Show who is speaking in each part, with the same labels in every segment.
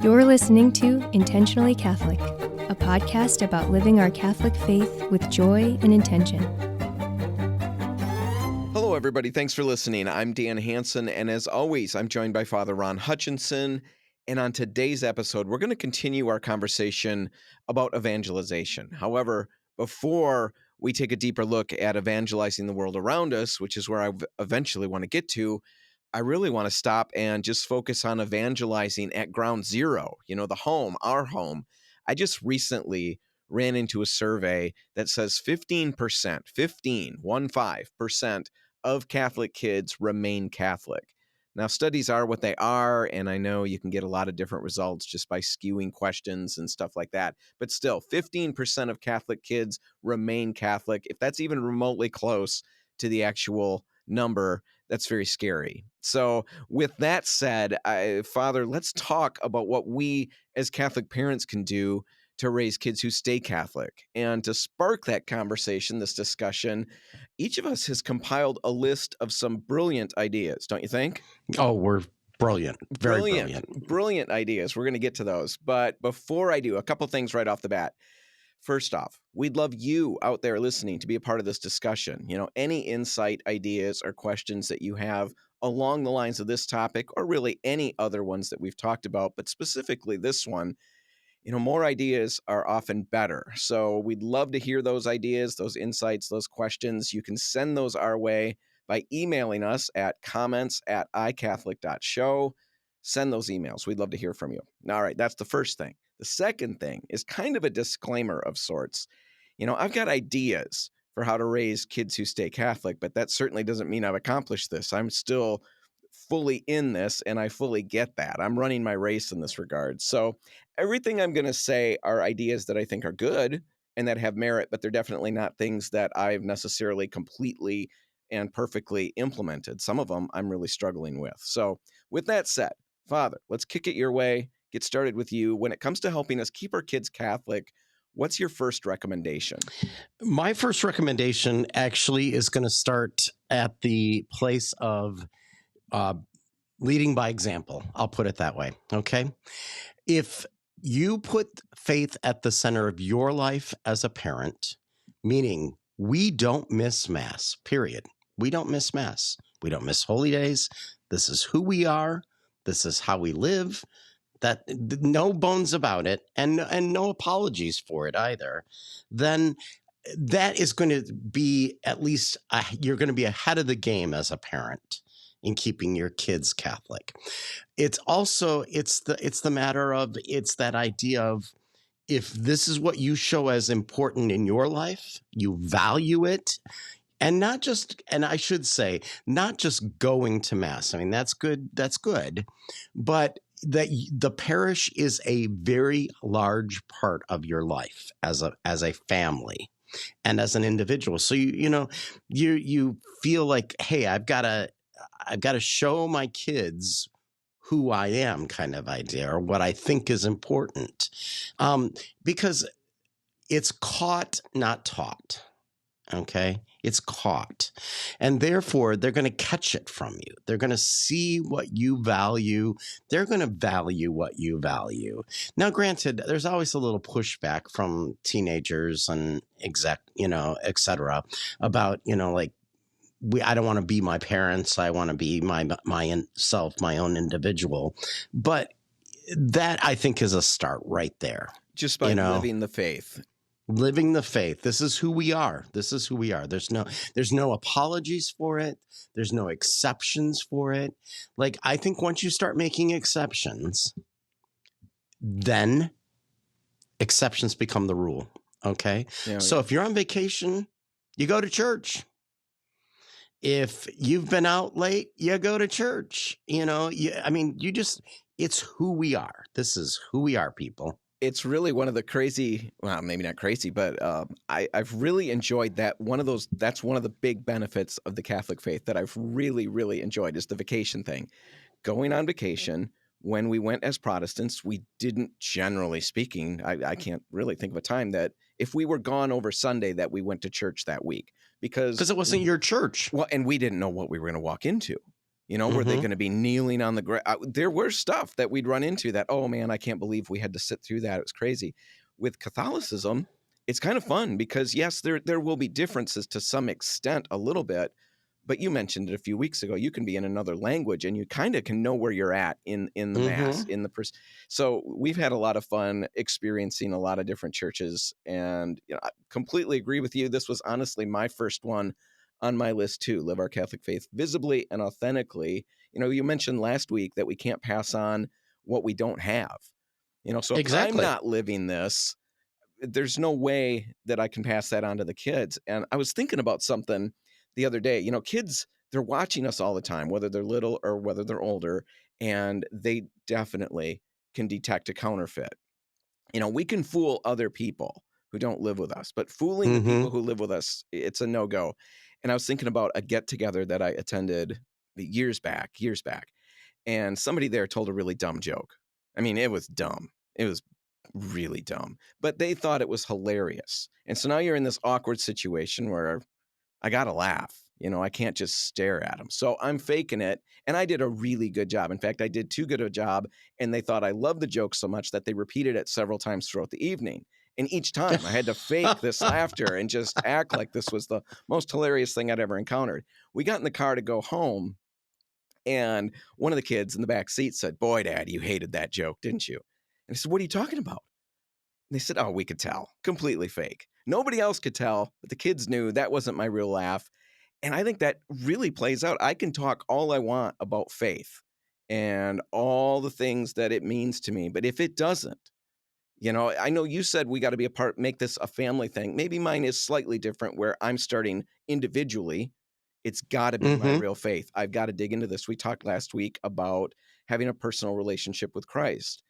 Speaker 1: You're listening to Intentionally Catholic, a podcast about living our Catholic faith with joy and intention.
Speaker 2: Hello, everybody. Thanks for listening. I'm Dan Hansen, and as always, I'm joined by Father Ron Hutchinson. And on today's episode, we're going to continue our conversation about evangelization. However, before we take a deeper look at evangelizing the world around us, which is where I eventually want to get to, I really want to stop and just focus on evangelizing at ground zero, the home, our home. I just recently ran into a survey that says 15% of Catholic kids remain Catholic. Now, studies are what they are, and I know you can get a lot of different results just by skewing questions and stuff like that. But still, 15% of Catholic kids remain Catholic. If that's even remotely close to the actual number, that's very scary. So with that said, Father, let's talk about what we as Catholic parents can do to raise kids who stay Catholic. And to spark that conversation, this discussion, each of us has compiled a list of some brilliant ideas, don't you think?
Speaker 3: Oh, we're brilliant. Very brilliant.
Speaker 2: Brilliant ideas. We're going to get to those. But before I do, a couple things right off the bat. First off, we'd love you out there listening to be a part of this discussion. Any insight, ideas, or questions that you have along the lines of this topic, or really any other ones that we've talked about, but specifically this one, more ideas are often better. So we'd love to hear those ideas, those insights, those questions. You can send those our way by emailing us at comments@icatholic.show. Send those emails. We'd love to hear from you. All right, that's the first thing. The second thing is kind of a disclaimer of sorts. I've got ideas for how to raise kids who stay Catholic, but that certainly doesn't mean I've accomplished this. I'm still fully in this, and I fully get that. I'm running my race in this regard. So everything I'm going to say are ideas that I think are good and that have merit, but they're definitely not things that I've necessarily completely and perfectly implemented. Some of them I'm really struggling with. So with that said, Father, let's kick it your way. Get started with you. When it comes to helping us keep our kids Catholic, what's your first recommendation?
Speaker 3: My first recommendation actually is going to start at the place of leading by example. I'll put it that way. Okay. If you put faith at the center of your life as a parent, meaning we don't miss Mass, period. We don't miss Mass. We don't miss holy days. This is who we are. This is how we live. That no bones about it, and no apologies for it either. Then that is going to be at least you're going to be ahead of the game as a parent in keeping your kids Catholic. It's also it's the matter of it's that idea of if this is what you show as important in your life, you value it. And not just, and I should say, not just going to Mass. I mean, that's good, but that the parish is a very large part of your life as a family and as an individual. So you feel like, hey, I've got to show my kids who I am, kind of idea, or what I think is important, because it's caught, not taught. Okay, it's caught. And therefore, they're going to catch it from you. They're going to see what you value. They're going to value what you value. Now, granted, there's always a little pushback from teenagers and et cetera, about, I don't want to be my parents. I want to be my self, my own individual. But that, I think, is a start right there.
Speaker 2: Just by living the faith.
Speaker 3: Living the faith. This is who we are. This is who we are. There's no apologies for it. There's no exceptions for it. Like, I think once you start making exceptions, then exceptions become the rule. Okay. Yeah, so if you're on vacation, you go to church. If you've been out late, you go to church. It's who we are. This is who we are, people.
Speaker 2: It's really one of the crazy, well, maybe not crazy, but I've really enjoyed that. That's one of the big benefits of the Catholic faith that I've really, really enjoyed is the vacation thing. Going on vacation, when we went as Protestants, we didn't, generally speaking, I can't really think of a time that if we were gone over Sunday that we went to church that week. Because
Speaker 3: it wasn't your church.
Speaker 2: Well, and we didn't know what we were going to walk into. Were they
Speaker 3: Mm-hmm.
Speaker 2: going to be kneeling on the ground? There were stuff that we'd run into that, oh man, I can't believe we had to sit through that. It was crazy. With Catholicism, it's kind of fun because yes, there will be differences to some extent, a little bit, but you mentioned it a few weeks ago. You can be in another language and you kind of can know where you're at in the mass,
Speaker 3: Mm-hmm.
Speaker 2: in the so we've had a lot of fun experiencing a lot of different churches, and I completely agree with you. This was honestly my first one on my list too. Live our Catholic faith visibly and authentically. You mentioned last week that we can't pass on what we don't have. So if I'm
Speaker 3: Exactly.
Speaker 2: not living this, there's no way that I can pass that on to the kids. And I was thinking about something the other day. Kids, they're watching us all the time, whether they're little or whether they're older, and they definitely can detect a counterfeit. We can fool other people who don't live with us, but fooling the
Speaker 3: Mm-hmm.
Speaker 2: people who live with us, it's a no-go. And I was thinking about a get-together that I attended years back, and somebody there told a really dumb joke. I mean, it was dumb. It was really dumb, but they thought it was hilarious. And so now you're in this awkward situation where I got to laugh. I can't just stare at them. So I'm faking it. And I did a really good job. In fact, I did too good a job. And they thought I loved the joke so much that they repeated it several times throughout the evening. And each time I had to fake this laughter and just act like this was the most hilarious thing I'd ever encountered. We got in the car to go home. And one of the kids in the back seat said, "Boy, Dad, you hated that joke, didn't you?" And I said, "What are you talking about?" And they said, "Oh, we could tell. Completely fake." Nobody else could tell, but the kids knew that wasn't my real laugh. And I think that really plays out. I can talk all I want about faith and all the things that it means to me. But if it doesn't, I know you said we got to be a part, make this a family thing. Maybe mine is slightly different where I'm starting individually. It's got to be my
Speaker 3: Mm-hmm.
Speaker 2: real faith. I've got to dig into this. We talked last week about having a personal relationship with Christ.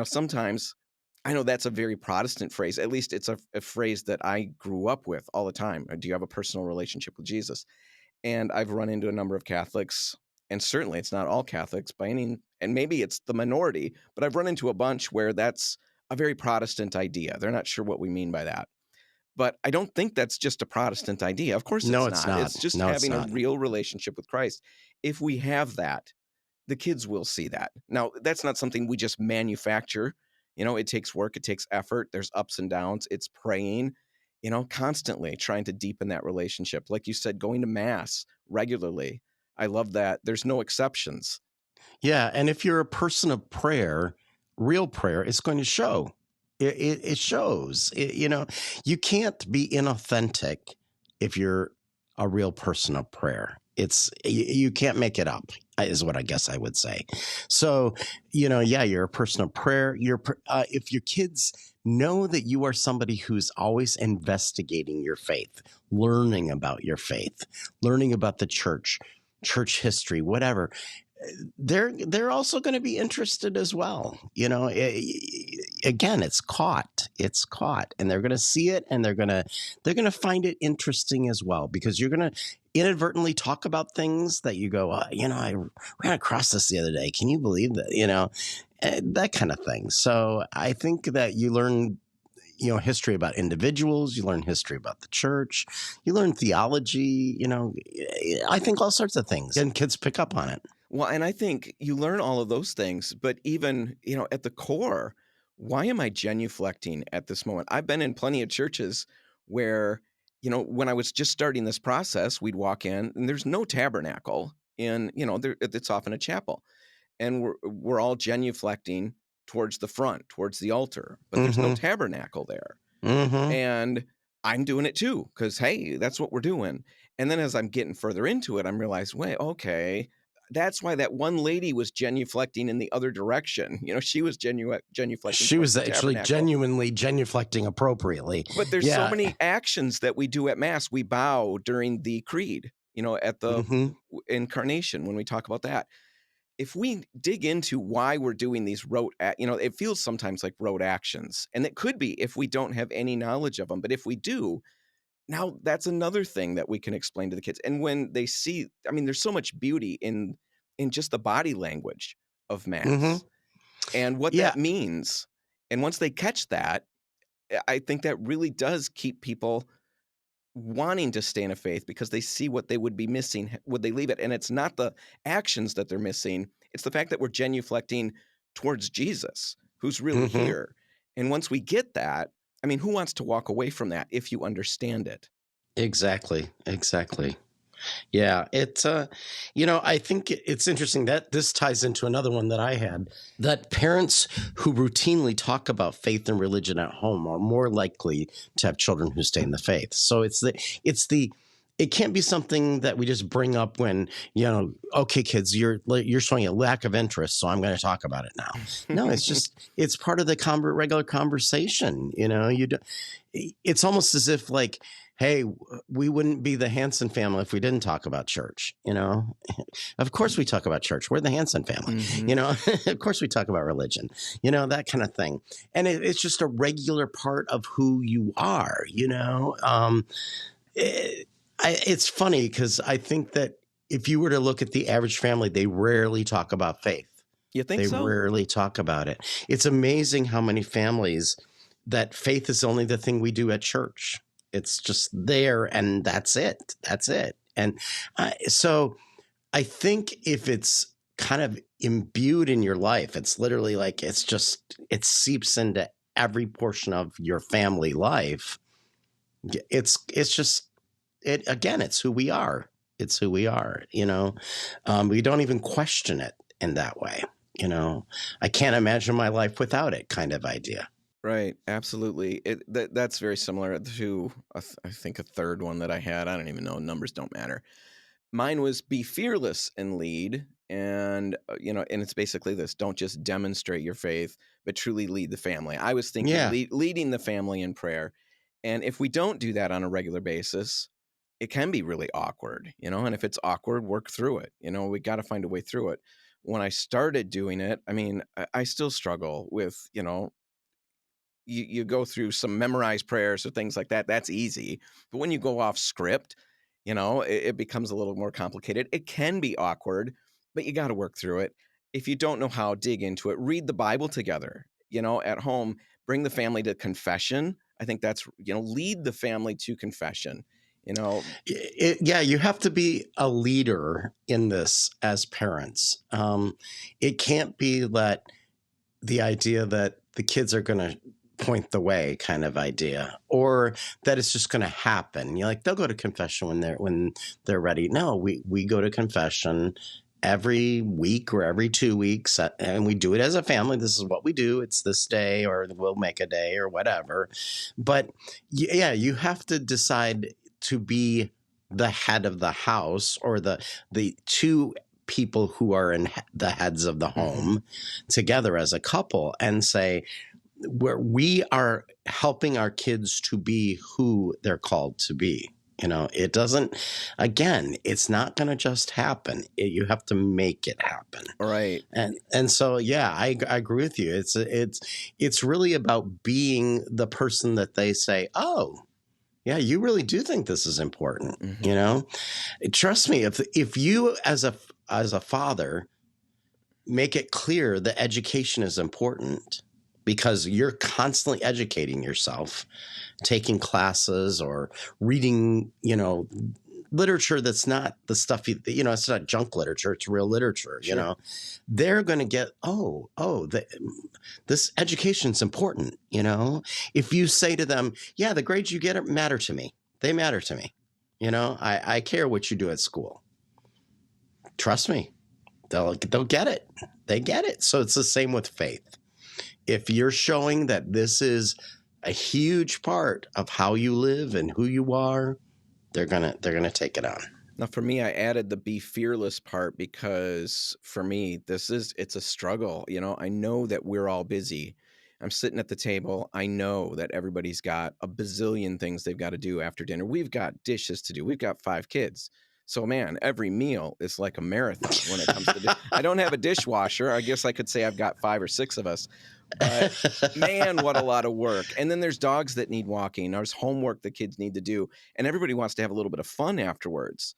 Speaker 2: Sometimes I know that's a very Protestant phrase. At least it's a phrase that I grew up with all the time. Do you have a personal relationship with Jesus? And I've run into a number of Catholics, and certainly it's not all Catholics by any, and maybe it's the minority, but I've run into a bunch where that's a very Protestant idea. They're not sure what we mean by that. But I don't think that's just a Protestant idea. Of course
Speaker 3: No,
Speaker 2: it's
Speaker 3: it's
Speaker 2: not.
Speaker 3: not.
Speaker 2: It's just
Speaker 3: No, it's
Speaker 2: having a
Speaker 3: not.
Speaker 2: real relationship with Christ. If we have that, the kids will see that. Now, that's not something we just manufacture. It takes work, it takes effort, there's ups and downs. It's praying, constantly trying to deepen that relationship. Like you said, going to mass regularly. I love that. There's no exceptions.
Speaker 3: Yeah, and if you're a person of prayer, real prayer, it's going to show. It shows. You can't be inauthentic if you're a real person of prayer. You can't make it up, is what I guess I would say. So, yeah, you're a person of prayer. If your kids know that you are somebody who's always investigating your faith, learning about your faith, learning about the church history, whatever, they're also going to be interested as well. Again, it's caught, and they're going to see it, and they're going to find it interesting as well, because you're going to inadvertently talk about things that you go, I ran across this the other day. Can you believe that? That kind of thing. So I think that you learn history about individuals, you learn history about the church, you learn theology, I think all sorts of things, and kids pick up on it.
Speaker 2: Well, and I think you learn all of those things, but even, at the core, why am I genuflecting at this moment? I've been in plenty of churches where, when I was just starting this process, we'd walk in and there's no tabernacle in, it's often a chapel, and we're all genuflecting towards the front, towards the altar, but there's no
Speaker 3: Mm-hmm.
Speaker 2: tabernacle there.
Speaker 3: Mm-hmm.
Speaker 2: And I'm doing it too, because hey, that's what we're doing. And then as I'm getting further into it, I'm realizing, wait, okay, that's why that one lady was genuflecting in the other direction. She was genuflecting
Speaker 3: She
Speaker 2: towards
Speaker 3: was
Speaker 2: the
Speaker 3: actually
Speaker 2: tabernacle.
Speaker 3: genuinely genuflecting appropriately.
Speaker 2: But there's so
Speaker 3: Yeah.
Speaker 2: many actions that we do at Mass. We bow during the creed, at the
Speaker 3: Mm-hmm.
Speaker 2: incarnation when we talk about that. If we dig into why we're doing these rote, it feels sometimes like rote actions. And it could be if we don't have any knowledge of them. But if we do, now that's another thing that we can explain to the kids. And when they see, there's so much beauty in just the body language of
Speaker 3: Mm-hmm.
Speaker 2: Mass and what
Speaker 3: Yeah.
Speaker 2: that means. And once they catch that, I think that really does keep people wanting to stay in a faith because they see what they would be missing would they leave it. And it's not the actions that they're missing, it's the fact that we're genuflecting towards Jesus, who's really
Speaker 3: Mm-hmm.
Speaker 2: here. And once we get that, I mean, who wants to walk away from that if you understand it?
Speaker 3: Exactly. Yeah, I think it's interesting that this ties into another one that I had, that parents who routinely talk about faith and religion at home are more likely to have children who stay in the faith. So it can't be something that we just bring up when, okay, kids, you're showing a lack of interest, so I'm going to talk about it now. No, it's part of the regular conversation. It's almost as if like, hey, we wouldn't be the Hansen family if we didn't talk about church. Of course we talk about church. We're the Hansen family.
Speaker 2: Mhm.
Speaker 3: Of course we talk about religion, that kind of thing. And it's just a regular part of who you are, it's funny because I think that if you were to look at the average family, they rarely talk about faith.
Speaker 2: You think
Speaker 3: They
Speaker 2: so?
Speaker 3: rarely talk about it. It's amazing how many families that faith is only the thing we do at church. It's just there, and that's it. And so I think if it's kind of imbued in your life, it's literally like it seeps into every portion of your family life. It's who we are. It's who we are. We don't even question it in that way. I can't imagine my life without it, kind of idea.
Speaker 2: Right, absolutely. That's very similar to I think a third one that I had. I don't even know. Numbers don't matter. Mine was be fearless and lead, and and it's basically this: don't just demonstrate your faith, but truly lead the family. I was thinking
Speaker 3: Yeah.
Speaker 2: leading the family in prayer, and if we don't do that on a regular basis, it can be really awkward, And if it's awkward, work through it. We got to find a way through it. When I started doing it, I mean, I still struggle with you go through some memorized prayers or things like that. That's easy. But when you go off script, it becomes a little more complicated. It can be awkward, but you got to work through it. If you don't know how, dig into it. Read the Bible together, at home. Bring the family to confession. I think that's, lead the family to confession,
Speaker 3: You have to be a leader in this as parents. It can't be that the idea that the kids are going to point the way kind of idea, or that it's just going to happen. They'll go to confession when they're ready. No, we go to confession every week or every 2 weeks, and we do it as a family. This is what we do. It's this day, or we'll make a day or whatever. But yeah, you have to decide to be the head of the house, or the two people who are in the heads of the home together as a couple, and say, where we are helping our kids to be who they're called to be. It doesn't, again, it's not going to just happen. You have to make it happen.
Speaker 2: Right.
Speaker 3: And so, yeah, I agree with you. It's really about being the person that they say, oh, yeah, you really do think this is important. Trust me, if you as a father make it clear that education is important, because you're constantly educating yourself, taking classes or reading, literature that's not the stuff it's not junk literature, it's real literature.
Speaker 2: Sure.
Speaker 3: They're going to get this education's important. If you say to them, yeah, the grades you get matter to me, they matter to me. I care what you do at school. Trust me, they'll get it. They get it. So it's the same with faith. If you're showing that this is a huge part of how you live and who you are, they're gonna take it on.
Speaker 2: Now, for me, I added the be fearless part because for me, it's a struggle. I know that we're all busy. I'm sitting at the table. I know that everybody's got a bazillion things they've got to do after dinner. We've got dishes to do. We've got 5 kids. So, man, every meal is like a marathon when it comes to I don't have a dishwasher. I guess I could say I've got 5 or 6 of us. But man, what a lot of work. And then there's dogs that need walking. There's homework that kids need to do. And everybody wants to have a little bit of fun afterwards,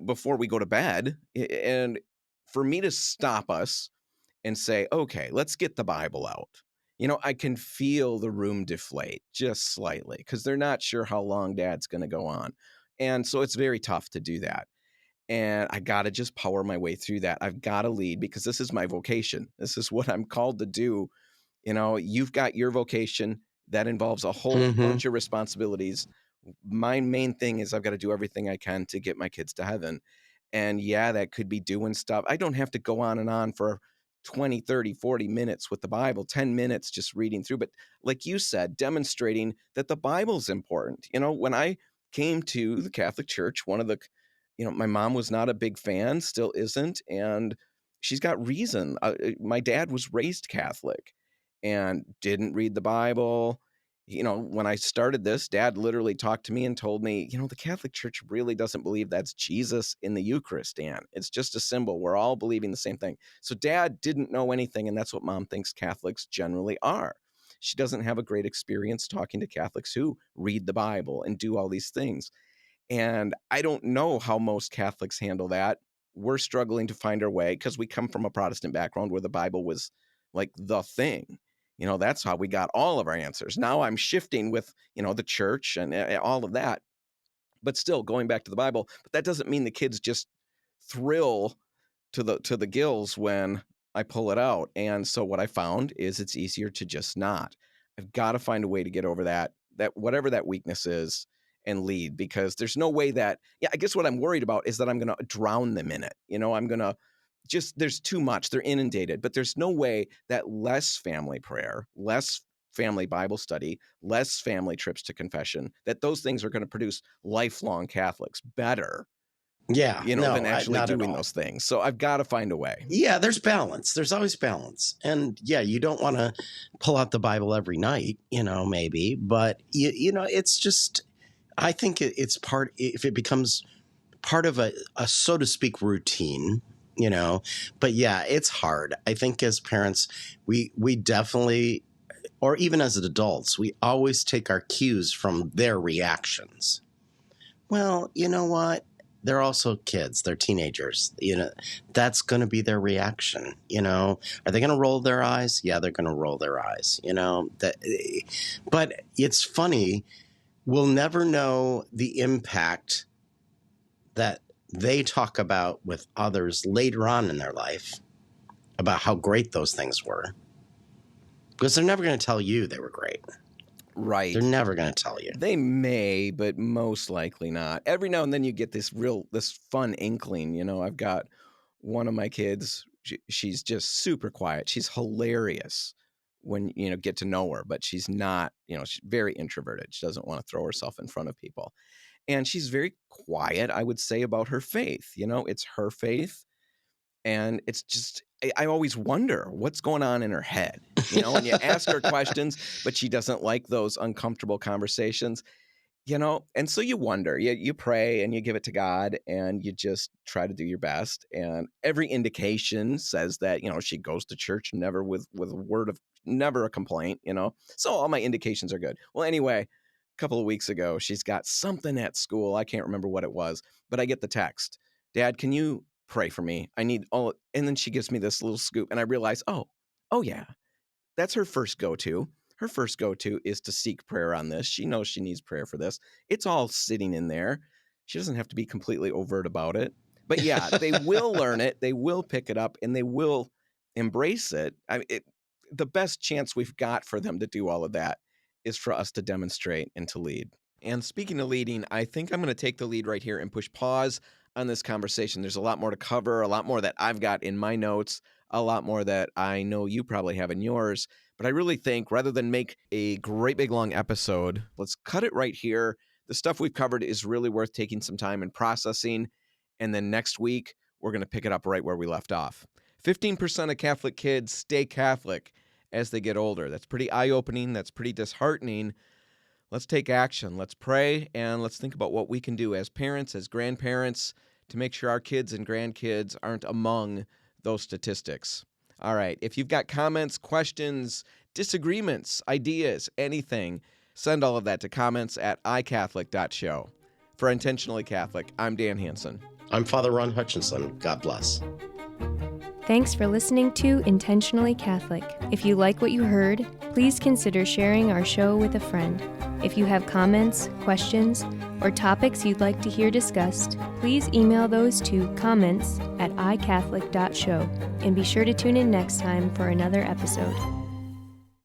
Speaker 2: before we go to bed. And for me to stop us and say, okay, let's get the Bible out. I can feel the room deflate just slightly because they're not sure how long Dad's going to go on. And so it's very tough to do that. And I got to just power my way through that. I've got to lead because this is my vocation. This is what I'm called to do. You've got your vocation that involves a whole bunch of responsibilities. My main thing is I've got to do everything I can to get my kids to heaven. And yeah, that could be doing stuff. I don't have to go on and on for 20, 30, 40 minutes with the Bible, 10 minutes just reading through. But like you said, demonstrating that the Bible's important. When I came to the Catholic Church, my mom was not a big fan, still isn't. And she's got reason. My dad was raised Catholic and didn't read the Bible. When I started this, Dad literally talked to me and told me, the Catholic Church really doesn't believe that's Jesus in the Eucharist, Dan. It's just a symbol. We're all believing the same thing. So Dad didn't know anything, and that's what Mom thinks Catholics generally are. She doesn't have a great experience talking to Catholics who read the Bible and do all these things. And I don't know how most Catholics handle that. We're struggling to find our way because we come from a Protestant background where the Bible was like the thing. That's how we got all of our answers. Now I'm shifting with, the church and all of that, but still going back to the Bible. But that doesn't mean the kids just thrill to the gills when I pull it out. And so what I found is it's easier to just not. I've got to find a way to get over that whatever that weakness is and lead, because there's no way that, I guess what I'm worried about is that I'm going to drown them in it. I'm going to there's too much. They're inundated, but there's no way that less family prayer, less family Bible study, less family trips to confession, that those things are going to produce lifelong Catholics better. Than actually doing those things. So I've got to find a way.
Speaker 3: Yeah, there's balance. There's always balance. And you don't want to pull out the Bible every night, maybe, but it's just, I think it's part, if it becomes part of a so to speak routine, but yeah, it's hard. I think as parents, we definitely, or even as adults, we always take our cues from their reactions. Well, you know what? They're also kids. They're teenagers. That's going to be their reaction. Are they going to roll their eyes? Yeah, they're going to roll their eyes, but it's funny. We'll never know the impact that they talk about with others later on in their life about how great those things were, because they're never going to tell you they were great.
Speaker 2: Right.
Speaker 3: They're never going to tell you.
Speaker 2: They may, but most likely not. Every now and then you get this fun inkling. I've got one of my kids. She's just super quiet. She's hilarious when, get to know her, but she's not, she's very introverted. She doesn't want to throw herself in front of people. And she's very quiet, I would say, about her faith. It's her faith. And it's just, I always wonder what's going on in her head, and you ask her questions, but she doesn't like those uncomfortable conversations, and so you wonder, you pray and you give it to God and you just try to do your best. And every indication says that, she goes to church, never with a word of, never a complaint, so all my indications are good. Well, anyway, a couple of weeks ago, she's got something at school. I can't remember what it was, but I get the text, Dad, can you pray for me? I need all. And then she gives me this little scoop and I realize, oh yeah, that's her first go-to. Her first go-to is to seek prayer on this. She knows she needs prayer for this. It's all sitting in there. She doesn't have to be completely overt about it. But yeah, they will learn it. They will pick it up and they will embrace it. The best chance we've got for them to do all of that is for us to demonstrate and to lead. And speaking of leading, I think I'm going to take the lead right here and push pause on this conversation. There's a lot more to cover, a lot more that I've got in my notes, a lot more that I know you probably have in yours. But I really think rather than make a great big long episode, let's cut it right here. The stuff we've covered is really worth taking some time and processing. And then next week, we're going to pick it up right where we left off. 15% of Catholic kids stay Catholic as they get older. That's pretty eye-opening. That's pretty disheartening. Let's take action. Let's pray, and let's think about what we can do as parents, as grandparents, to make sure our kids and grandkids aren't among those statistics. All right. If you've got comments, questions, disagreements, ideas, anything, send all of that to comments@icatholic.show. For Intentionally Catholic, I'm Dan Hansen.
Speaker 3: I'm Father Ron Hutchinson. God bless.
Speaker 1: Thanks for listening to Intentionally Catholic. If you like what you heard, please consider sharing our show with a friend. If you have comments, questions, or topics you'd like to hear discussed, please email those to comments@icatholic.show, and be sure to tune in next time for another episode.